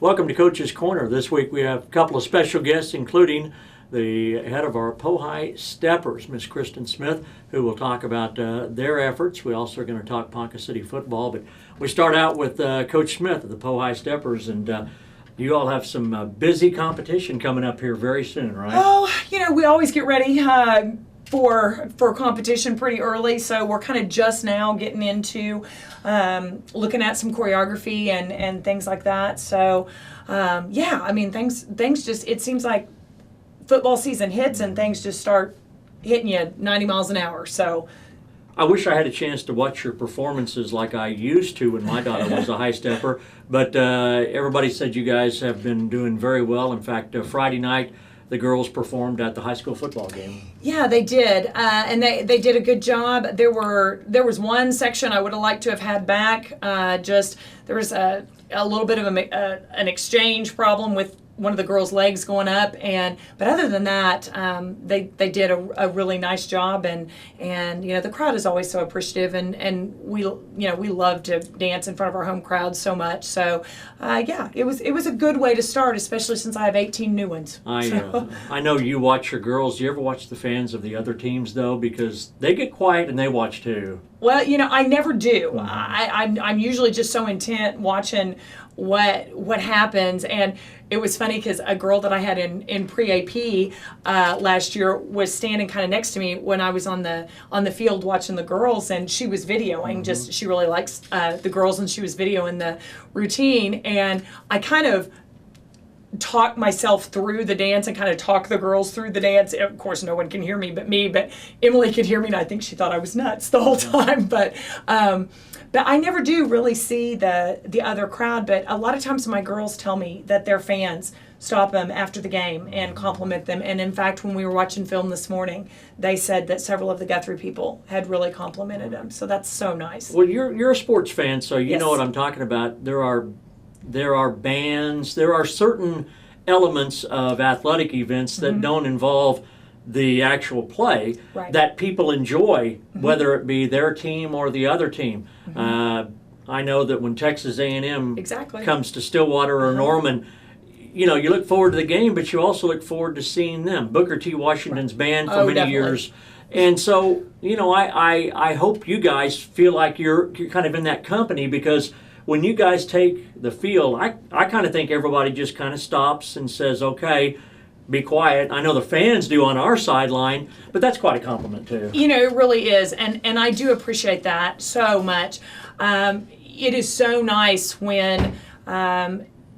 Welcome to Coach's Corner. This week we have a couple of special guests, including the head of our Po-HiSteppers, Miss Kristin Smith, who will talk about their efforts. We also are going to talk Ponca City football, but we start out with Coach Smith of the Po-HiSteppers, and you all have some busy competition coming up here very soon, right? Oh, we always get ready for competition pretty early, so we're kind of just now getting into looking at some choreography and things like that. So things just, it seems like football season hits and things just start hitting you 90 miles an hour. So I wish I had a chance to watch your performances like I used to when my daughter was a high stepper, but everybody said you guys have been doing very well. In fact, Friday night the girls performed at the high school football game. Yeah, they did, and they did a good job. There was one section I would have liked to have had back. There was a little bit of an exchange problem with one of the girls' legs going up, but other than that, they did a really nice job, and the crowd is always so appreciative, and we love to dance in front of our home crowd so much. So it was a good way to start, especially since I have 18 new ones. I know you watch your girls. Do you ever watch the fans of the other teams though, because they get quiet and they watch too? Well, I never do. I'm usually just so intent watching what happens. And it was funny because a girl that I had in pre-AP last year was standing kind of next to me when I was on the field watching the girls, and she was videoing. Just she really likes the girls, and she was videoing the routine. And I kind of talk myself through the dance and kind of talk the girls through the dance. Of course, no one can hear me but me, but Emily could hear me, and I think she thought I was nuts the whole time. But I never do really see the other crowd. But a lot of times my girls tell me that their fans stop them after the game and compliment them. And in fact, when we were watching film this morning, they said that several of the Guthrie people had really complimented them. So that's so nice. Well, you're a sports fan, so you Yes. know what I'm talking about. There are bands, there are certain elements of athletic events that don't involve the actual play that people enjoy, whether it be their team or the other team. I know that when Texas A&M comes to Stillwater or Norman, you look forward to the game, but you also look forward to seeing them. Booker T. Washington's band for many years. And so, I hope you guys feel like you're kind of in that company, because when you guys take the field, I kind of think everybody just kind of stops and says, okay, be quiet. I know the fans do on our sideline, but that's quite a compliment too. It really is, and I do appreciate that so much. It is so nice when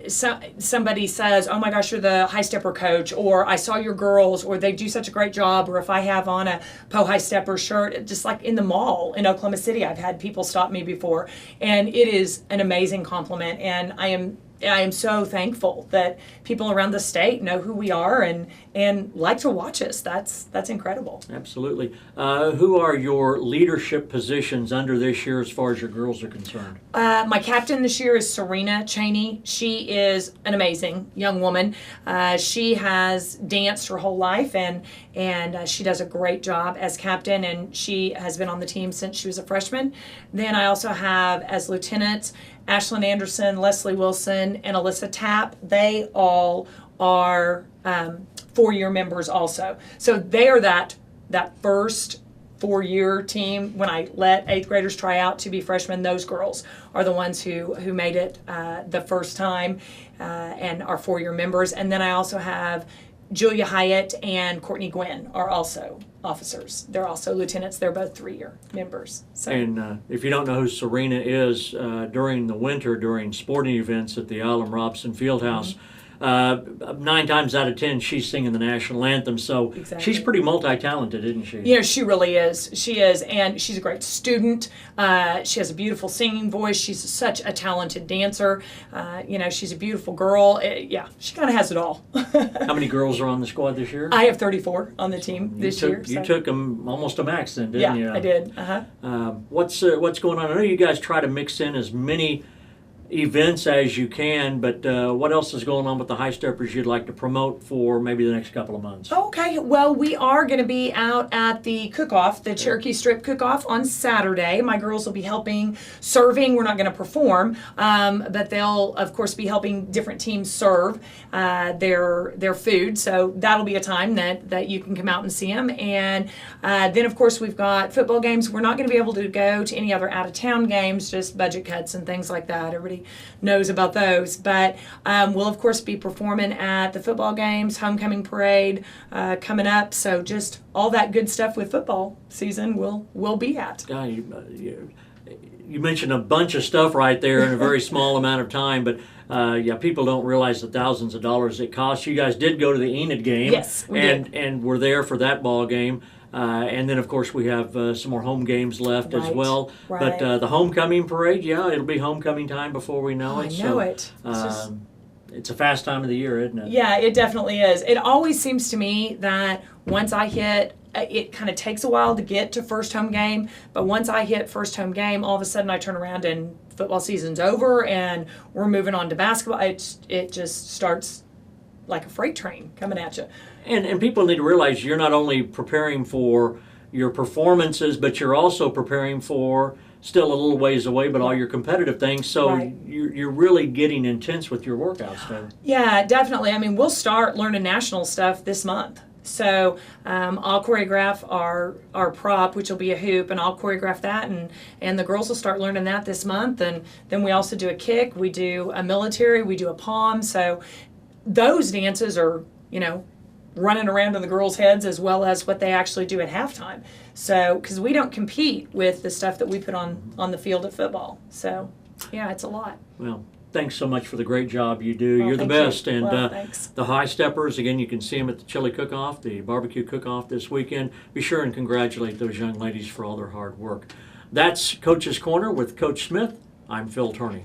somebody says, oh my gosh, you're the high stepper coach, or I saw your girls, or they do such a great job, or if I have on a Po-HiStepper shirt, just like in the mall in Oklahoma City, I've had people stop me before, and it is an amazing compliment, and I am so thankful that people around the state know who we are and like to watch us. That's incredible. Absolutely. Who are your leadership positions under this year as far as your girls are concerned? My captain this year is Serena Cheney. She is an amazing young woman. She has danced her whole life, and she does a great job as captain, and she has been on the team since she was a freshman. Then I also have as lieutenants Ashlyn Anderson, Leslie Wilson, and Alyssa Tapp. They all are 4-year members also. So they are that first 4-year team. When I let 8th graders try out to be freshmen, those girls are the ones who made it the first time and are 4-year members. And then I also have Julia Hyatt and Courtney Gwynn are also officers. They're also lieutenants. They're both 3-year members. So. And if you don't know who Serena is, during the winter, during sporting events at the Allen Robson Fieldhouse, 9 times out of 10 she's singing the national anthem. So she's pretty multi-talented, isn't she? She really is. She is, and she's a great student. She has a beautiful singing voice. She's such a talented dancer. She's a beautiful girl. She kind of has it all. How many girls are on the squad this year? I have 34 on the team this year. You took them almost to max then, didn't you? Yeah, I did. What's going on? I know you guys try to mix in as many events as you can, but what else is going on with the High-Steppers you'd like to promote for maybe the next couple of months? Okay, well, we are going to be out at the cook-off, the Cherokee Strip cook-off on Saturday. My girls will be helping serving. We're not going to perform, but they'll, of course, be helping different teams serve their food. So that'll be a time that you can come out and see them. And then, of course, we've got football games. We're not going to be able to go to any other out-of-town games, just budget cuts and things like that. Everybody knows about those. But we'll, of course, be performing at the football games, homecoming parade coming up. So just all that good stuff with football season we'll be at. You mentioned a bunch of stuff right there in a very small amount of time, but yeah, people don't realize the thousands of dollars it costs. You guys did go to the Enid game, yes, we did. And were there for that ball game. And then, of course, we have some more home games left as well. Right. But the homecoming parade, yeah, it'll be homecoming time before we know it. I know it. It's a fast time of the year, isn't it? Yeah, it definitely is. It always seems to me that once I hit, it kind of takes a while to get to first home game, but once I hit first home game, all of a sudden I turn around and football season's over and we're moving on to basketball. It just starts like a freight train coming at you. And people need to realize you're not only preparing for your performances, but you're also preparing for still a little ways away, but all your competitive things. So you're really getting intense with your workouts there. Yeah, definitely. I mean, we'll start learning national stuff this month. So I'll choreograph our prop, which will be a hoop, and I'll choreograph that, and the girls will start learning that this month. And then we also do a kick, we do a military, we do a palm. So those dances are, running around in the girls' heads as well as what they actually do at halftime. So, because we don't compete with the stuff that we put on the field at football. So, yeah, it's a lot. Well, thanks so much for the great job you do. Well, you're the best. you. And Thanks. The High-Steppers, again, you can see them at the chili cook-off, the barbecue cook-off this weekend. Be sure and congratulate those young ladies for all their hard work. That's Coach's Corner with Coach Smith. I'm Phil Turney.